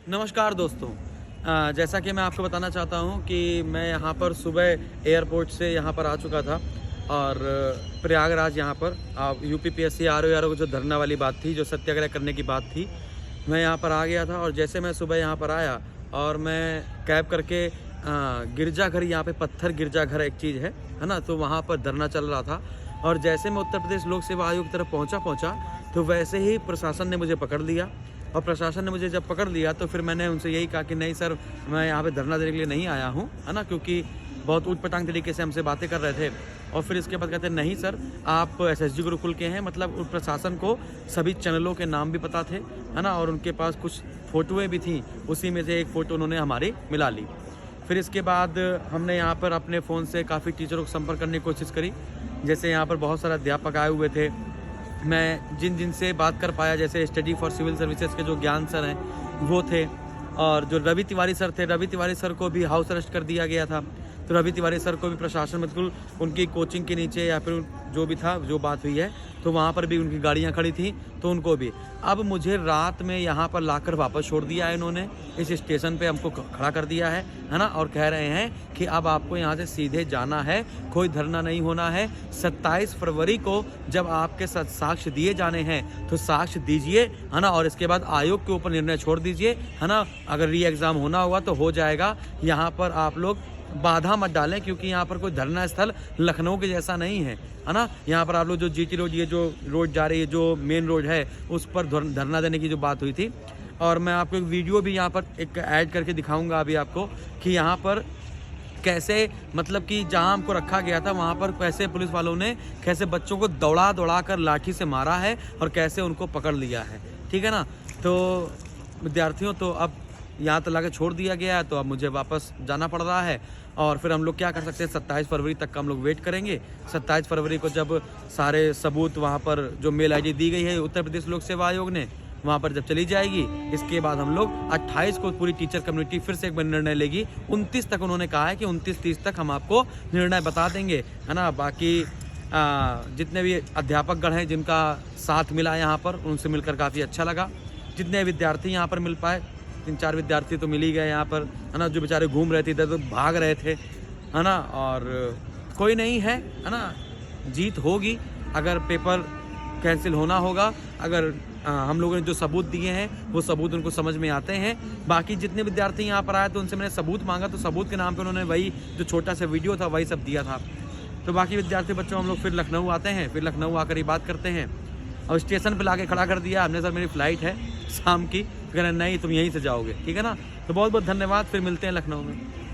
नमस्कार दोस्तों। जैसा कि मैं आपको बताना चाहता हूं कि मैं यहां पर सुबह एयरपोर्ट से यहां पर आ चुका था और प्रयागराज यहां पर यूपीपीएससी आरओ जो धरना वाली बात थी, जो सत्याग्रह करने की बात थी, मैं यहां पर आ गया था। और जैसे मैं सुबह यहां पर आया और मैं कैब करके गिरजाघर, यहाँ पे पत्थर गिरजाघर एक चीज़ है ना, तो वहाँ पर धरना चल रहा था। और जैसे मैं उत्तर प्रदेश लोक सेवा आयोग की तरफ पहुँचा तो वैसे ही प्रशासन ने मुझे पकड़ लिया। और प्रशासन ने मुझे जब पकड़ लिया तो फिर मैंने उनसे यही कहा कि नहीं सर, मैं यहाँ पे धरना देने के लिए नहीं आया हूँ, है ना, क्योंकि बहुत ऊट-पटांग तरीके से हमसे बातें कर रहे थे। और फिर इसके बाद कहते नहीं सर, आप एसएसजी गुरुकुल के हैं। मतलब उस प्रशासन को सभी चैनलों के नाम भी पता थे, है ना, और उनके पास कुछ फ़ोटोएँ भी थीं, उसी में से एक फ़ोटो उन्होंने हमारी मिला ली। फिर इसके बाद हमने यहाँ पर अपने फ़ोन से काफ़ी टीचरों को संपर्क करने की कोशिश करी। जैसे यहाँ पर बहुत सारे अध्यापक आए हुए थे, मैं जिन से बात कर पाया, जैसे स्टडी फॉर सिविल सर्विसेज के जो ज्ञान सर हैं वो थे, और जो रवि तिवारी सर थे, रवि तिवारी सर को भी हाउस अरेस्ट कर दिया गया था। तो रवि तिवारी सर को भी प्रशासन बिल्कुल उनकी कोचिंग के नीचे या फिर जो भी था, जो बात हुई है, तो वहाँ पर भी उनकी गाड़ियाँ खड़ी थी, तो उनको भी। अब मुझे रात में यहाँ पर लाकर वापस छोड़ दिया है इन्होंने, इस स्टेशन पे हमको खड़ा कर दिया है ना, और कह रहे हैं कि अब आपको यहाँ से सीधे जाना है, कोई धरना नहीं होना है। 27 फरवरी को जब आपके साथ साक्ष्य दिए जाने हैं तो साक्ष्य दीजिए, है ना, और इसके बाद आयोग के ऊपर निर्णय छोड़ दीजिए, है ना। अगर री एग्ज़ाम होना होगा तो हो जाएगा, यहाँ पर आप लोग बाधा मत डालें, क्योंकि यहाँ पर कोई धरना स्थल लखनऊ के जैसा नहीं है ना। यहाँ पर आप लोग जो जीटी रोड, ये जो रोड जा रही है, जो मेन रोड है, उस पर धरना देने की जो बात हुई थी। और मैं आपको एक वीडियो भी यहाँ पर एक ऐड करके दिखाऊंगा अभी आपको, कि यहाँ पर कैसे, मतलब कि जहाँ हमको रखा गया था वहाँ पर कैसे पुलिस वालों ने कैसे बच्चों को दौड़ा कर लाठी से मारा है और कैसे उनको पकड़ लिया है, ठीक है ना। तो विद्यार्थियों, तो अब यहाँ तो लाके छोड़ दिया गया है, तो अब मुझे वापस जाना पड़ रहा है। और फिर हम लोग क्या कर सकते हैं, 27 फरवरी तक का हम लोग वेट करेंगे। 27 फरवरी को जब सारे सबूत वहाँ पर जो मेल आईडी दी गई है उत्तर प्रदेश लोक सेवा आयोग ने, वहाँ पर जब चली जाएगी, इसके बाद हम लोग 28 को पूरी टीचर कम्युनिटी फिर से एक बार निर्णय लेगी। 29 तक उन्होंने कहा है कि 29-30 तक हम आपको निर्णय बता देंगे, है ना। बाकी जितने भी अध्यापकगण हैं जिनका साथ मिला यहाँ पर, उनसे मिलकर काफ़ी अच्छा लगा। जितने विद्यार्थी यहाँ पर मिल पाए, 3-4 विद्यार्थी तो मिल ही गए यहाँ पर, है ना, जो बेचारे घूम रहे थे इधर, तो भाग रहे थे, है ना। और कोई नहीं है ना, जीत होगी। अगर पेपर कैंसिल होना होगा, अगर हम लोगों ने जो सबूत दिए हैं वो सबूत उनको समझ में आते हैं। बाकी जितने विद्यार्थी यहाँ पर आए तो उनसे मैंने सबूत मांगा, तो सबूत के नाम पे उन्होंने वही जो छोटा सा वीडियो था वही सब दिया था। तो बाकी विद्यार्थी बच्चों, हम लोग फिर लखनऊ आते हैं, फिर लखनऊ आकर ही बात करते हैं। और स्टेशन पर लाके खड़ा कर दिया हमने, सर मेरी फ़्लाइट है शाम की, कह रहे नहीं तुम यहीं से जाओगे, ठीक है ना। तो बहुत बहुत धन्यवाद, फिर मिलते हैं लखनऊ में।